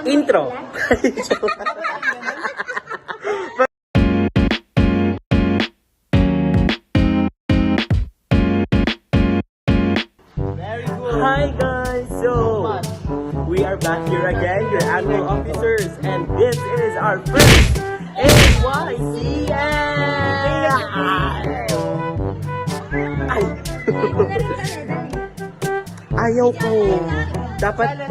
Intro! Hi guys! So, we are back here again, your annual officers, and this is our first AYCM! Ay! Ayaw ko! Dapat...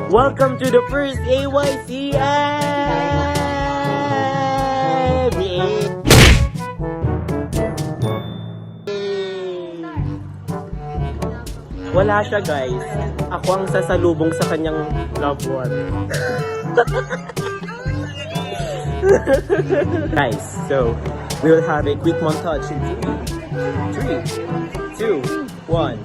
Welcome to the first AYCM! Wala siya guys. Ako ang sasalubong sa kanyang loved one. Guys, so we will have a quick montage in 3, 2, 1.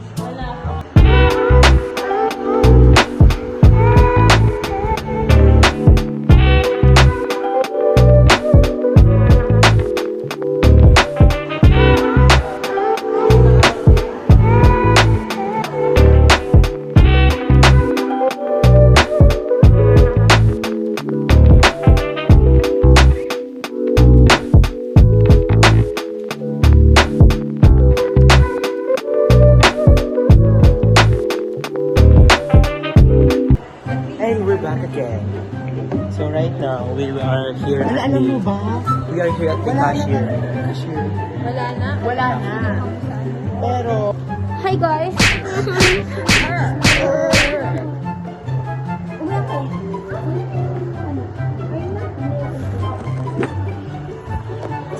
Again. So right now, we are here at Alam mo ba? We are here at the cashier. Wala na. Wala na. Pero... Hi guys!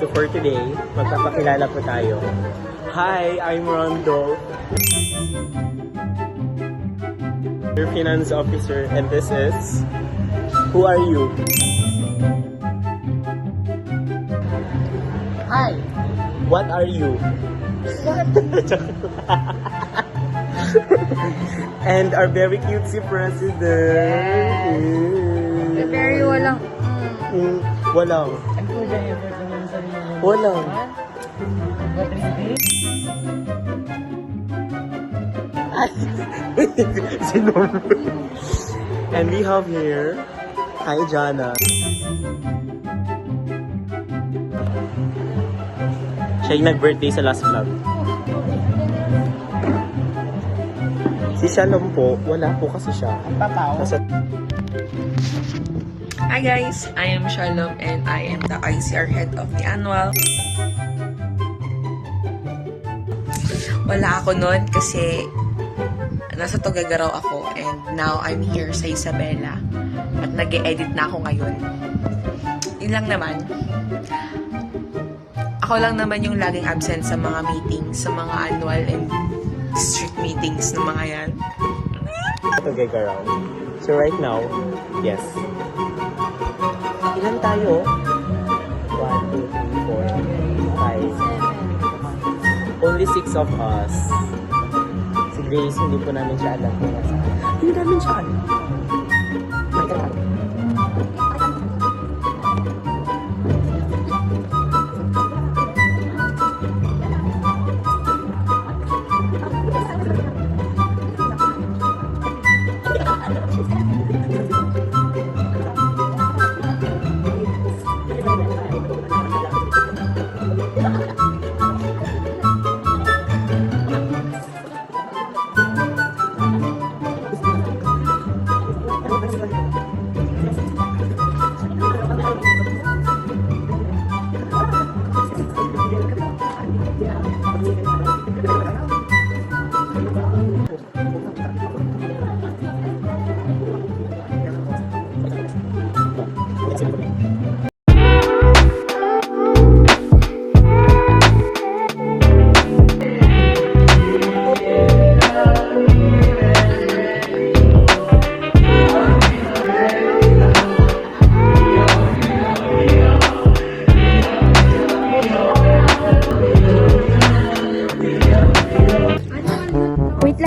So for today, magpapakilala po tayo. Hi, I'm Rondo. Your finance officer, and this is... Who are you? Hi. What are you? And our very cutesy president. Very walang... Walang. Walang. And we have here, hi Jana. Siya yung nag-birthday sa last vlog. Si Shalom po, wala po kasi siya. Hi guys, I am Shalom and I am the ICR head of the annual. Wala ako nun kasi nasa Tuguegarao ako and now I'm here sa Isabela at nag-e-edit na ako ngayon. Yun lang naman. Ako lang naman yung laging absent sa mga meetings, sa mga annual and district meetings ng mga yan. Tuguegarao. So right now, yes. Ilan tayo? 1, 2, 3, 4, 5. Only 6 of us. Si Grace, hindi po namin siya alam kung nasa. Hindi namin siya alam. May kakal.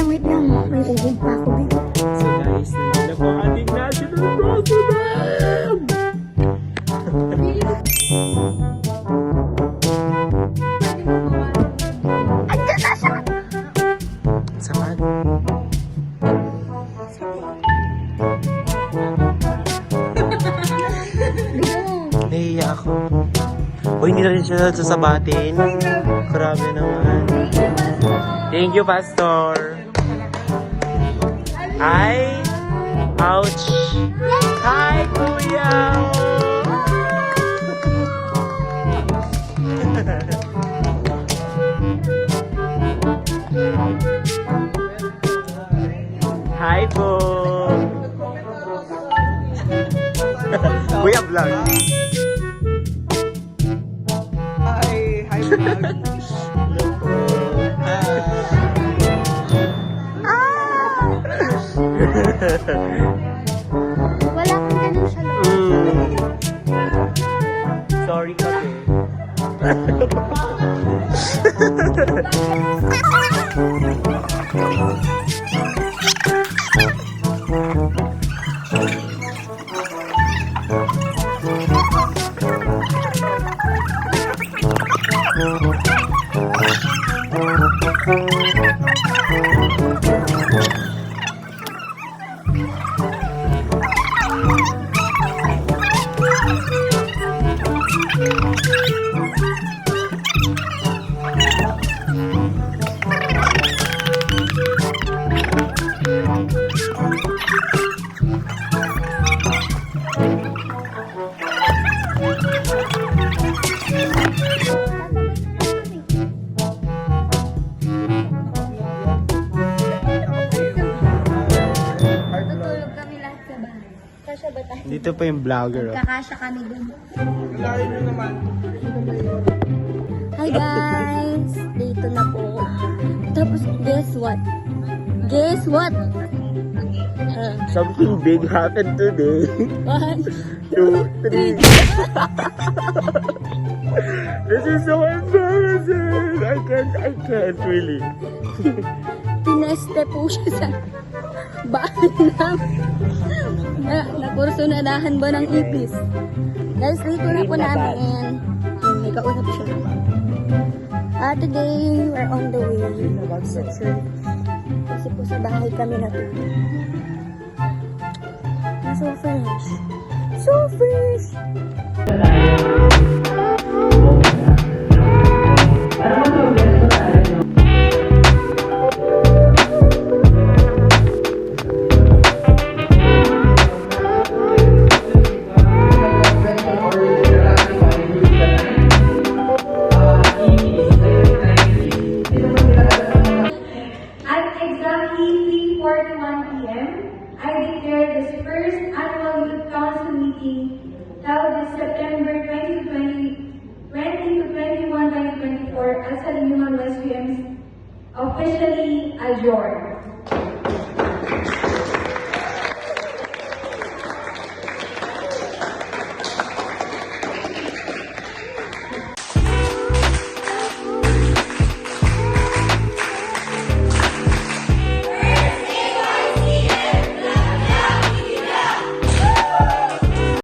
Wait lang. May ugong pa ako, babe. So guys, nandun na po ang ating national president! Andyan na siya! Saan? na rin siya sasabatin. Grabe naman. Thank you, Pastor. Ay! Ouch! Hi, Kuya! Hi po! Kuya vlog. Hi vlog. Wala kang ganun sa loob. Sorry kami. Tutulog kami lahat sa bahay. Kasya ba tayo? Dito pa yung vlogger. Oh. Kakasya kami dun. Layo nyo naman. Hi guys! Dito na po. Tapos guess what? Guess what? Something big happened today. 1, 2, 3. This is so embarrassing. I can't really. Pineste po siya sa bahay nakursunadahan ba ng ipis? Guys, dito na po namin. May kausap siya. Today, we're on the way sa church. Kasi po sa bahay kami natulog. So fresh. So fresh! At exactly 3:41 p.m., I declare this first annual Youth Council meeting held this September 2021-2024 at Salinungan West UMs officially adjourned.